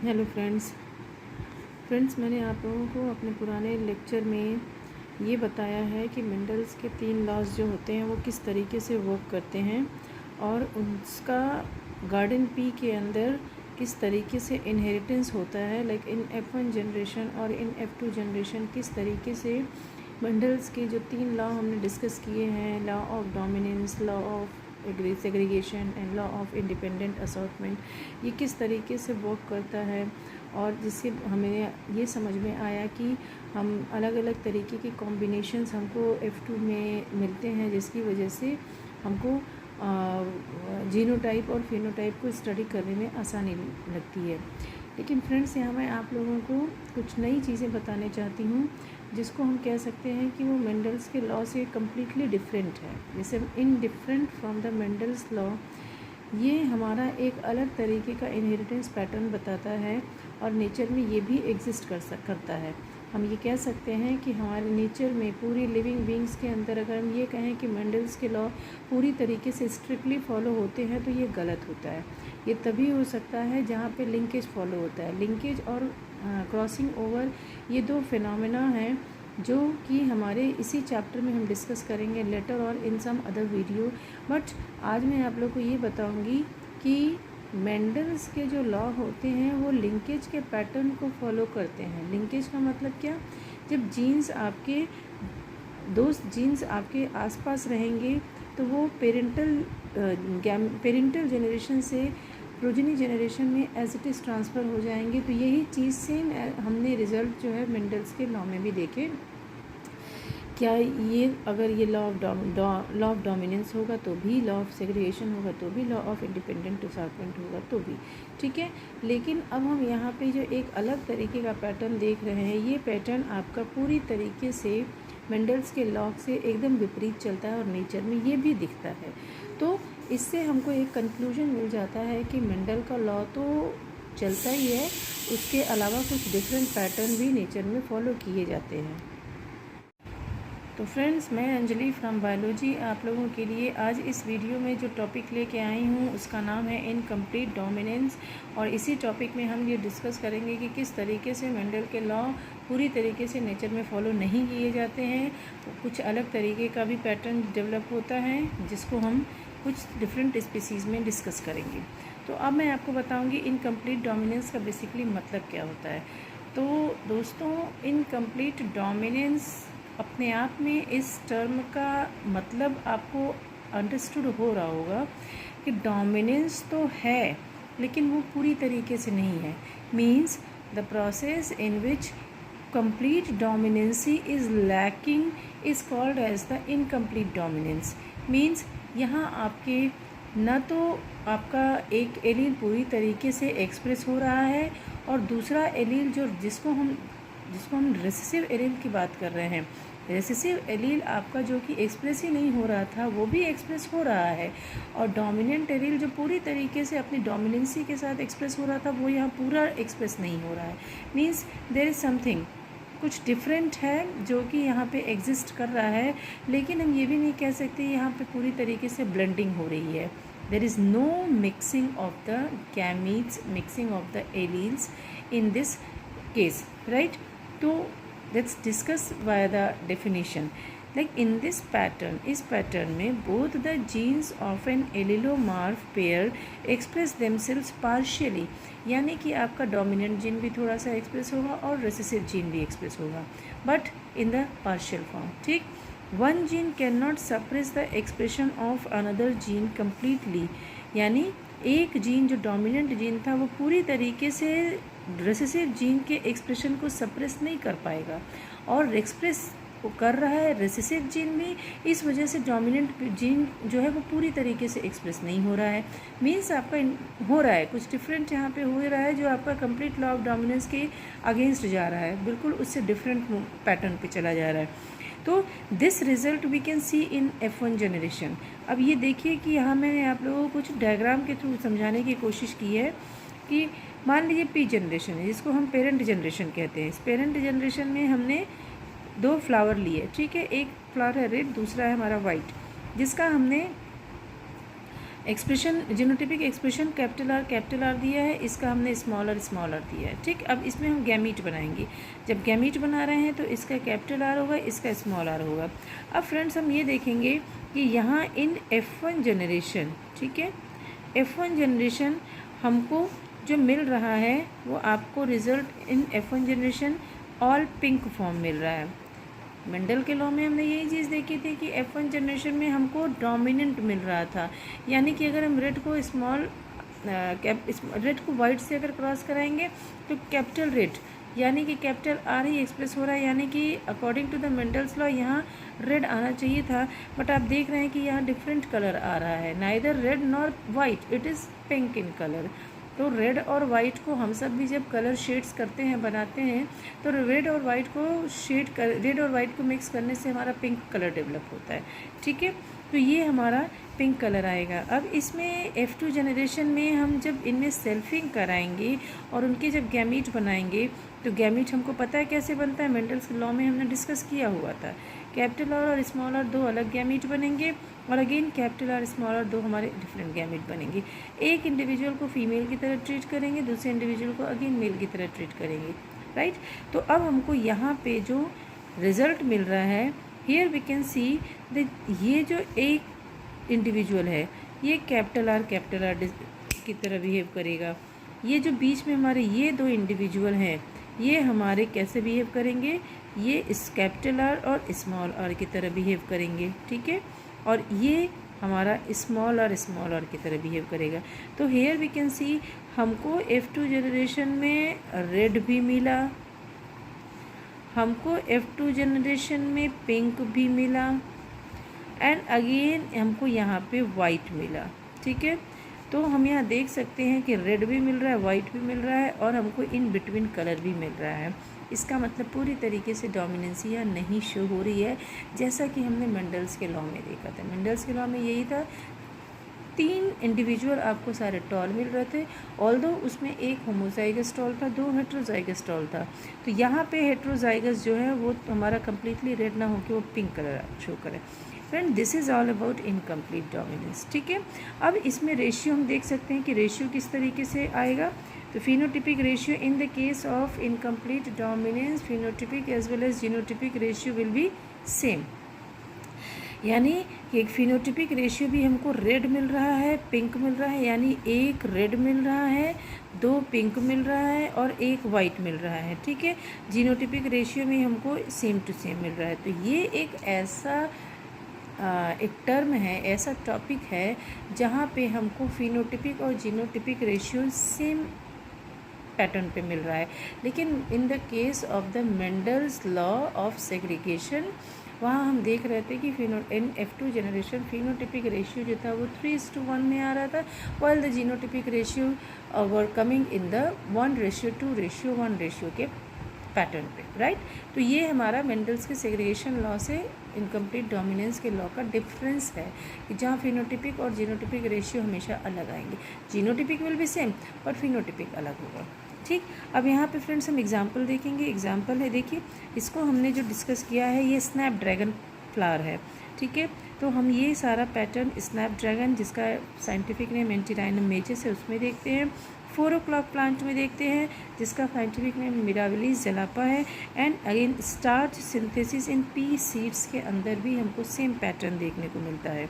Hello friends मैंने आप लोगों को अपने पुराने लेक्चर में ये बताया है कि मेंडल्स के 3 लॉज जो होते हैं वो किस तरीके से वर्क करते हैं और उसका गार्डन पी के अंदर किस तरीके से इनहेरिटेंस होता है, लाइक इन F1 जनरेशन और इन F2 जनरेशन किस तरीके से मेंडल्स के जो 3 लॉ हमने डिस्कस किए हैं, law of dominance, law of segregation and law of independent assortment, ये किस तरीके से वर्क करता है और जिससे हमें ये समझ में आया कि हम अलग अलग तरीके के कॉम्बिनेशंस हमको F2 में मिलते हैं, जिसकी वजह से हमको जीनोटाइप और फिनोटाइप को स्टडी करने में आसानी लगती है। लेकिन फ्रेंड्स, यहाँ मैं आप लोगों को कुछ नई चीज़ें बताने चाहती हूँ जिसको हम कह सकते हैं कि वो मेंडल्स के लॉ से कम्प्लीटली डिफरेंट है। जैसे in different from the Mendel's law, ये हमारा एक अलग तरीके का इनहेरिटेंस पैटर्न बताता है और नेचर में ये भी एग्जिस्ट करता है। हम ये कह सकते हैं कि हमारे नेचर में पूरी लिविंग बीइंग्स के अंदर अगर हम ये कहें कि मेंडल्स के लॉ पूरी तरीके से स्ट्रिक्टली फॉलो होते हैं तो ये गलत होता है। ये तभी हो सकता है जहाँ पे लिंकेज फॉलो होता है। लिंकेज और क्रॉसिंग ओवर, ये 2 फिनोमेना हैं जो कि हमारे इसी चैप्टर में हम डिस्कस करेंगे लेटर और इन सम अदर वीडियो। बट आज मैं आप लोग को ये बताऊंगी कि मेंडल्स के जो लॉ होते हैं वो लिंकेज के पैटर्न को फॉलो करते हैं। लिंकेज का मतलब क्या? जब जीन्स आपके दोस्त जीन्स आपके आसपास रहेंगे तो वो पेरेंटल जनरेशन से प्रोजेनी जनरेशन में एज इट इज़ ट्रांसफ़र हो जाएंगे। तो यही चीज़ सेम हमने रिज़ल्ट जो है मेंडल्स के लॉ में भी देखे। क्या ये अगर ये लॉ ऑफ डोमिनेंस होगा तो भी, लॉ ऑफ सेग्रीगेशन होगा तो भी, लॉ ऑफ इंडिपेंडेंट असॉर्टमेंट होगा तो भी, ठीक है। लेकिन अब हम यहाँ पे जो एक अलग तरीके का पैटर्न देख रहे हैं, ये पैटर्न आपका पूरी तरीके से मेंडल्स के लॉ से एकदम विपरीत चलता है और नेचर में ये भी दिखता है। तो इससे हमको एक कंक्लूजन मिल जाता है कि मेंडल का लॉ तो चलता ही है, उसके अलावा कुछ डिफरेंट पैटर्न भी नेचर में फॉलो किए जाते हैं। तो फ्रेंड्स, मैं अंजलि फ्रॉम बायोलॉजी आप लोगों के लिए आज इस वीडियो में जो टॉपिक लेके आई हूँ उसका नाम है इनकम्प्लीट डोमिनेंस। और इसी टॉपिक में हम ये डिस्कस करेंगे कि किस तरीके से मेंडल के लॉ पूरी तरीके से नेचर में फॉलो नहीं किए जाते हैं, कुछ अलग तरीके का भी पैटर्न डेवलप होता है जिसको हम कुछ डिफरेंट स्पीसीज़ में डिस्कस करेंगे। तो अब मैं आपको बताऊँगी इनकम्प्लीट डोमिनेंस का बेसिकली मतलब क्या होता है। तो दोस्तों, इनकम्प्लीट डोमिनेंस अपने आप में इस टर्म का मतलब आपको अंडरस्टूड हो रहा होगा कि डोमिनेंस तो है लेकिन वो पूरी तरीके से नहीं है। Means the process in which complete dominancy is lacking is called as the incomplete dominance. Means यहाँ आपके न तो आपका एक एलील पूरी तरीके से एक्सप्रेस हो रहा है और दूसरा एलील जिसको हम रेसेसिव एलील की बात कर रहे हैं, रेसेसिव एलील आपका जो कि एक्सप्रेस ही नहीं हो रहा था वो भी एक्सप्रेस हो रहा है, और डोमिनेंट एलील जो पूरी तरीके से अपनी डोमिनेंसी के साथ एक्सप्रेस हो रहा था वो यहाँ पूरा एक्सप्रेस नहीं हो रहा है। मीन्स देयर इज़ समथिंग, कुछ डिफरेंट है जो कि यहाँ पे एग्जिस्ट कर रहा है। लेकिन हम ये भी नहीं कह सकते यहाँ पे पूरी तरीके से ब्लेंडिंग हो रही है। There is no mixing of the gametes, mixing of the alleles in this case, right. तो let's discuss via the definition. Like in this pattern, इस पैटर्न में both the genes of an allelomorph pair express themselves partially, यानी कि आपका dominant gene भी थोड़ा सा express होगा और रेसेसिव जीन भी एक्सप्रेस होगा, but in the partial form, ठीक। One gene can not suppress the expression of another gene completely, यानी एक जीन जो डोमिनेंट जीन था वो पूरी तरीके से रेसेसिव जीन के एक्सप्रेशन को सप्रेस नहीं कर पाएगा, और एक्सप्रेस कर रहा है रेसेसिव जीन भी, इस वजह से डोमिनेंट जीन जो है वो पूरी तरीके से एक्सप्रेस नहीं हो रहा है। मीन्स आपका हो रहा है कुछ डिफरेंट यहाँ पे हो रहा है जो आपका कंप्लीट लॉ ऑफ डोमिनेंस के अगेंस्ट जा रहा है, बिल्कुल उससे डिफरेंट पैटर्न पे चला जा रहा है। तो this result we can see in F1 generation. अब ये देखिए कि यहाँ मैंने आप लोगों को कुछ डायग्राम के थ्रू समझाने की कोशिश की है कि मान लीजिए P जनरेशन है जिसको हम पेरेंट जनरेशन कहते हैं। इस पेरेंट जनरेशन में हमने 2 फ्लावर लिए, ठीक है। एक फ्लावर है रेड, दूसरा है हमारा वाइट, जिसका हमने expression genotypic expression capital R दिया है, इसका हमने स्मॉल आर दिया है। ठीक, अब इसमें हम गैमीट बनाएंगे। जब गैमीट बना रहे हैं तो इसका कैपिटल आर होगा, इसका स्मॉल आर होगा। अब फ्रेंड्स हम ये देखेंगे कि यहाँ इन F1 जनरेशन, ठीक है, F1 जनरेशन हमको जो मिल रहा है वो आपको result in F1 generation all pink form मिल रहा है। मेंडल के लॉ में हमने यही चीज़ देखी थी कि F1 जनरेशन में हमको डोमिनेंट मिल रहा था, यानी कि अगर हम रेड को रेड को वाइट से अगर क्रॉस कराएंगे तो कैपिटल रेड यानी कि कैपिटल आर ही एक्सप्रेस हो रहा है, यानी कि according to the Mendel's law यहाँ रेड आना चाहिए था, बट आप देख रहे हैं कि यहाँ डिफरेंट कलर आ रहा है, neither red nor white, it is pink in colour. तो रेड और वाइट को हम सब भी जब कलर शेड्स करते हैं, बनाते हैं, तो रेड और वाइट को मिक्स करने से हमारा पिंक कलर डेवलप होता है। ठीक है, तो ये हमारा पिंक कलर आएगा। अब इसमें F2 जनरेशन में हम जब इनमें सेल्फिंग कराएंगे और उनके जब गैमीट बनाएंगे, तो गैमीट हमको पता है कैसे बनता है, मेंडल्स लॉ में हमने डिस्कस किया हुआ था। कैपिटल आर और स्मॉल आर दो अलग गैमीट बनेंगे, और again capital R small R दो हमारे डिफरेंट गैमीट बनेंगे। एक इंडिविजुअल को फीमेल की तरह ट्रीट करेंगे, दूसरे इंडिविजुअल को अगेन मेल की तरह ट्रीट करेंगे, राइट। तो अब हमको यहाँ पे जो रिज़ल्ट मिल रहा है, हियर वी कैन सी ये जो एक इंडिविजुअल है ये कैपिटल आर की तरह बिहेव करेगा। ये जो बीच में हमारे ये दो इंडिविजुअल हैं ये हमारे कैसे बिहेव करेंगे, ये इस कैपिटल आर और स्मॉल आर की तरह बिहेव करेंगे। ठीक है, और ये हमारा स्मॉल आर की तरह बिहेव करेगा। तो हेयर वी कैन सी हमको F2 जनरेशन में रेड भी मिला, हमको F2 जनरेशन में पिंक भी मिला, एंड अगेन हमको यहाँ पे वाइट मिला। ठीक है, तो हम यहाँ देख सकते हैं कि रेड भी मिल रहा है, वाइट भी मिल रहा है, और हमको इन बिटवीन कलर भी मिल रहा है। इसका मतलब पूरी तरीके से डोमिनेंसी यहाँ नहीं शो हो रही है, जैसा कि हमने मेंडल्स के लॉ में देखा था। मेंडल्स के लॉ में यही था, 3 इंडिविजुअल आपको सारे टॉल मिल रहे थे, ऑल्दो उसमें एक होमोजाइगस टॉल था, 2 हेट्रोजाइगस टॉल था। तो यहाँ पे हेट्रोजाइगस जो है वो हमारा कम्प्लीटली रेड ना होकर वो पिंक कलर शो करे। Friend, this is all about incomplete dominance. ठीक है, अब इसमें रेशियो हम देख सकते हैं कि रेशियो किस तरीके से आएगा। तो phenotypic ratio in the case of incomplete dominance, phenotypic as well as genotypic ratio will be same, यानी कि एक फिनोटिपिक रेशियो भी हमको रेड मिल रहा है, पिंक मिल रहा है, यानी एक रेड मिल रहा है, 2 पिंक मिल रहा है और 1 वाइट मिल रहा है। ठीक है, जीनोटिपिक रेशियो में हमको सेम टू सेम मिल रहा है। तो ये एक ऐसा एक टर्म है, ऐसा टॉपिक है जहाँ पे हमको फिनोटिपिक और जीनोटिपिक रेशियो सेम पैटर्न पे मिल रहा है। लेकिन इन the case of the Mendel's law of segregation, वहाँ हम देख रहे थे कि इन F2 जनरेशन फिनोटिपिक रेशियो जो था वो 3:1 में आ रहा था, while the genotypic ratio were coming in the 1:2:1 ratio के पैटर्न पे, राइट। तो ये हमारा मेंडल्स के सेग्रीगेशन लॉ से इनकम्प्लीट डोमिनेंस के लॉ का डिफरेंस है, कि जहाँ फिनोटिपिक और जीनोटिपिक रेशियो हमेशा अलग आएंगे। जीनोटिपिक विल बी सेम पर फिनोटिपिक अलग होगा। ठीक, अब यहाँ पे फ्रेंड्स हम एग्जांपल देखेंगे। एग्जांपल है, देखिए इसको हमने जो डिस्कस किया है ये स्नैपड्रैगन फ्लावर है। ठीक है, तो हम ये सारा पैटर्न स्नैपड्रैगन, जिसका साइंटिफिक नेम एंटीराइनम मेजस है, उसमें देखते हैं। 4 o'clock प्लांट में देखते हैं, जिसका साइंटिफिक नेम मिराविलिस जलापा है। And again starch synthesis in P seeds के अंदर भी हमको सेम पैटर्न देखने को मिलता है।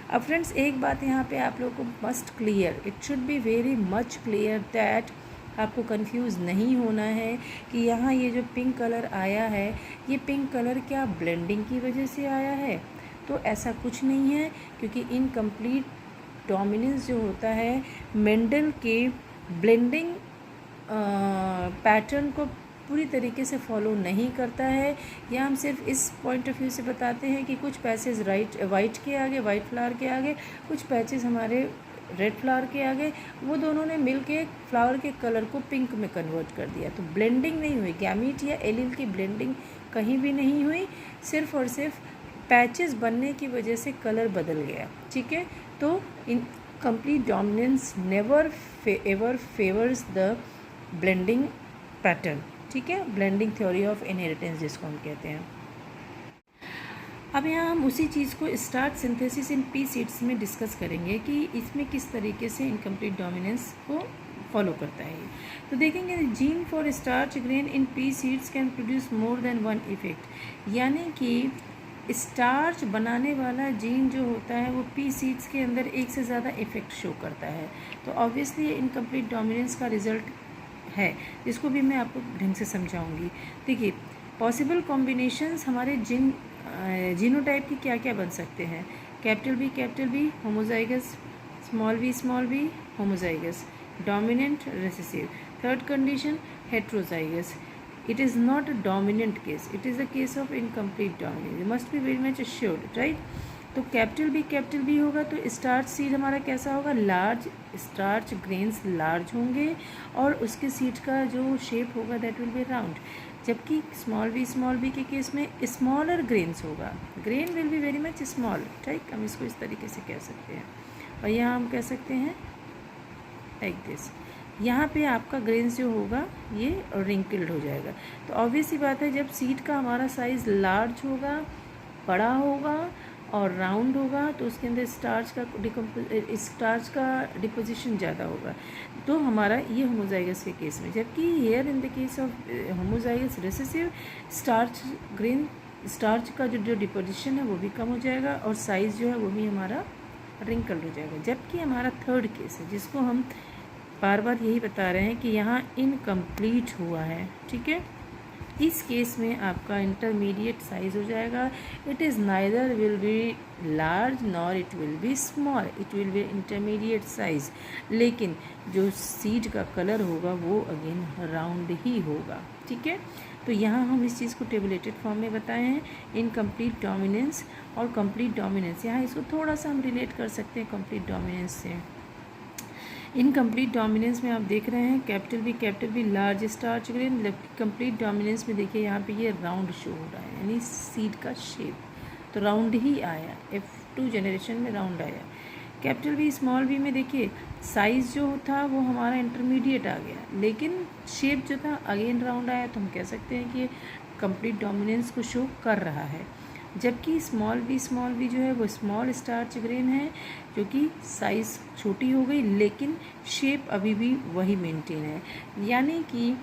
अब फ्रेंड्स एक बात यहाँ पे आप लोगों को must clear, it should be very much clear that आपको कंफ्यूज नहीं होना है कि यहाँ ये जो पिंक कलर आया है, ये पिंक कलर क्या ब्लेंडिंग की वजह से आया है? तो ऐसा कुछ नहीं है, क्योंकि इनकम्प्लीट डोमिनेंस जो होता है मेंडल के ब्लेंडिंग पैटर्न को पूरी तरीके से फॉलो नहीं करता है। या हम सिर्फ इस पॉइंट ऑफ व्यू से बताते हैं कि कुछ पैचेस वाइट के आगे, वाइट फ्लावर के आगे, कुछ पैचेस हमारे रेड फ्लावर के आगे, वो दोनों ने मिलके फ्लावर के कलर को पिंक में कन्वर्ट कर दिया। तो ब्लेंडिंग नहीं हुई, गैमीट या एलील की ब्लेंडिंग कहीं भी नहीं हुई, सिर्फ और सिर्फ पैचेस बनने की वजह से कलर बदल गया। ठीक है, तो इन complete dominance never ever favors the blending pattern। ठीक है, blending theory of inheritance जिसको हम कहते हैं। अब यहाँ हम उसी चीज़ को starch synthesis in P seeds में डिस्कस करेंगे कि इसमें किस तरीके से इनकम्प्लीट डोमिनेंस को फॉलो करता है। तो देखेंगे gene for starch grain in P seeds can produce more than one effect, यानी कि स्टार्च बनाने वाला जीन जो होता है वो पी सीड्स के अंदर एक से ज़्यादा इफेक्ट शो करता है। तो ऑब्वियसली इनकम्प्लीट डोमिनेंस का रिजल्ट है, इसको भी मैं आपको ढंग से समझाऊंगी। देखिए पॉसिबल कॉम्बिनेशंस हमारे जीनोटाइप के क्या क्या बन सकते हैं। Capital B homozygous, small V homozygous, dominant recessive. Third condition heterozygous. It is not a dominant case, it is a case of incomplete dominance, you must be very much assured, right. तो capital B होगा तो starch seed हमारा कैसा होगा, large, starch grains large होंगे और उसके seed का जो शेप होगा दैट विल बी राउंड। जबकि स्मॉल वी के केस में स्मॉलर ग्रेन्स होगा, grain will be very much small, ठीक, हम इसको इस तरीके से कह सकते हैं। और यहाँ हम कह सकते हैं लाइक दिस, यहाँ पे आपका ग्रेन्स जो होगा ये रिंकल्ड हो जाएगा। तो ऑब्वियस ही बात है जब सीड का हमारा साइज़ लार्ज होगा, बड़ा होगा और राउंड होगा तो उसके अंदर स्टार्च का डिपोजिशन ज़्यादा होगा, तो हमारा ये होमोजाइगस के केस में। जबकि here in the case of homozygous recessive starch का जो डिपोजिशन है वो भी कम हो जाएगा और साइज़ जो है वो भी हमारा रिंकल्ड हो जाएगा। जबकि हमारा थर्ड केस है जिसको हम बार बार यही बता रहे हैं कि यहाँ इनकम्प्लीट हुआ है, ठीक है, इस केस में आपका इंटरमीडिएट साइज़ हो जाएगा। It is neither will be large nor it will be small, it will be intermediate size, लेकिन जो सीड का कलर होगा वो अगेन राउंड ही होगा, ठीक है। तो यहाँ हम इस चीज़ को टेबुलेटेड फॉर्म में बताए हैं, इनकम्प्लीट डोमिनेंस और कंप्लीट डोमिनेंस। यहाँ इसको थोड़ा सा हम रिलेट कर सकते हैं कंप्लीट डोमिनेंस से। इनकम्प्लीट डोमिनेंस में आप देख रहे हैं capital B large starch grain, जबकि कंप्लीट डोमिनेंस में देखिए यहाँ पे ये राउंड शो हो रहा है, यानी सीड का शेप तो राउंड ही आया, F2 जनरेशन में राउंड आया। कैपिटल बी स्मॉल बी में देखिए साइज़ जो था वो हमारा इंटरमीडिएट आ गया, लेकिन शेप जो था अगेन राउंड आया, तो हम कह सकते हैं कि ये कंप्लीट डोमिनेंस को शो कर रहा है। जबकि स्मॉल बी जो है वो स्मॉल स्टार्च ग्रेन है, जो कि साइज़ छोटी हो गई लेकिन शेप अभी भी वही मेंटेन है। यानी कि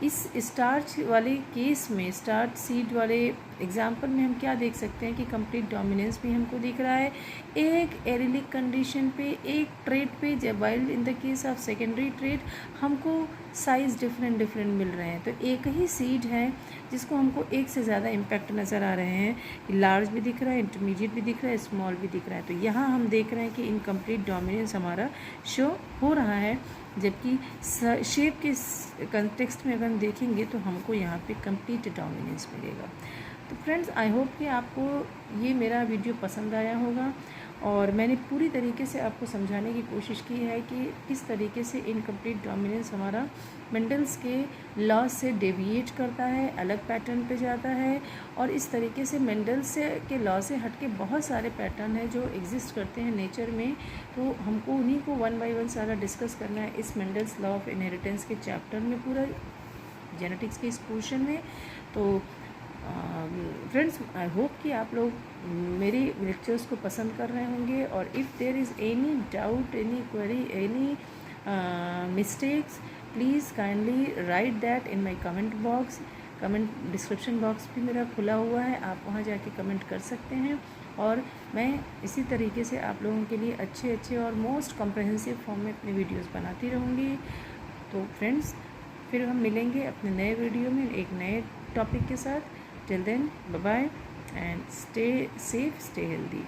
इस स्टार्च वाले केस में, स्टार्च सीड वाले एग्जाम्पल में हम क्या देख सकते हैं कि कंप्लीट डोमिनेंस भी हमको दिख रहा है एक एरिलिक कंडीशन पे, एक ट्रेट पे, जब while in the case of secondary trait हमको साइज़ डिफरेंट मिल रहे हैं। तो एक ही सीड है जिसको हमको एक से ज़्यादा इम्पैक्ट नज़र आ रहे हैं, लार्ज भी दिख रहा है, इंटरमीडिएट भी दिख रहा है, स्मॉल भी दिख रहा है। तो यहाँ हम देख रहे हैं कि इनकम्प्लीट डोमिनेंस हमारा शो हो रहा है, जबकि शेप के कंटेक्स्ट में अगर हम देखेंगे तो हमको यहाँ पे कंप्लीट डोमिनेंस मिलेगा। तो फ्रेंड्स, आई होप कि आपको ये मेरा वीडियो पसंद आया होगा और मैंने पूरी तरीके से आपको समझाने की कोशिश की है कि किस तरीके से इनकम्प्लीट डोमिनेंस हमारा मेंडल्स के लॉ से डेविएट करता है, अलग पैटर्न पे जाता है। और इस तरीके से मेंडल्स के लॉ से हट के बहुत सारे पैटर्न हैं जो एग्जिस्ट करते हैं नेचर में, तो हमको उन्हीं को वन बाय वन सारा डिस्कस करना है इस मेंडल्स लॉ ऑफ इनहेरिटेंस के चैप्टर में, पूरा जेनेटिक्स के इस पोर्शन में। तो फ्रेंड्स, आई होप कि आप लोग मेरे लेक्चर्स को पसंद कर रहे होंगे, और if there is any doubt, any query, any mistakes, please kindly write that in my comment box. Comment description box भी मेरा खुला हुआ है, आप वहाँ जाके कमेंट कर सकते हैं, और मैं इसी तरीके से आप लोगों के लिए अच्छे और मोस्ट कॉम्प्रहेंसिव फॉर्म में अपने वीडियोस बनाती रहूँगी। तो फ्रेंड्स, फिर हम मिलेंगे अपने नए वीडियो में एक नए टॉपिक के साथ। Till then, bye bye and stay safe, stay healthy.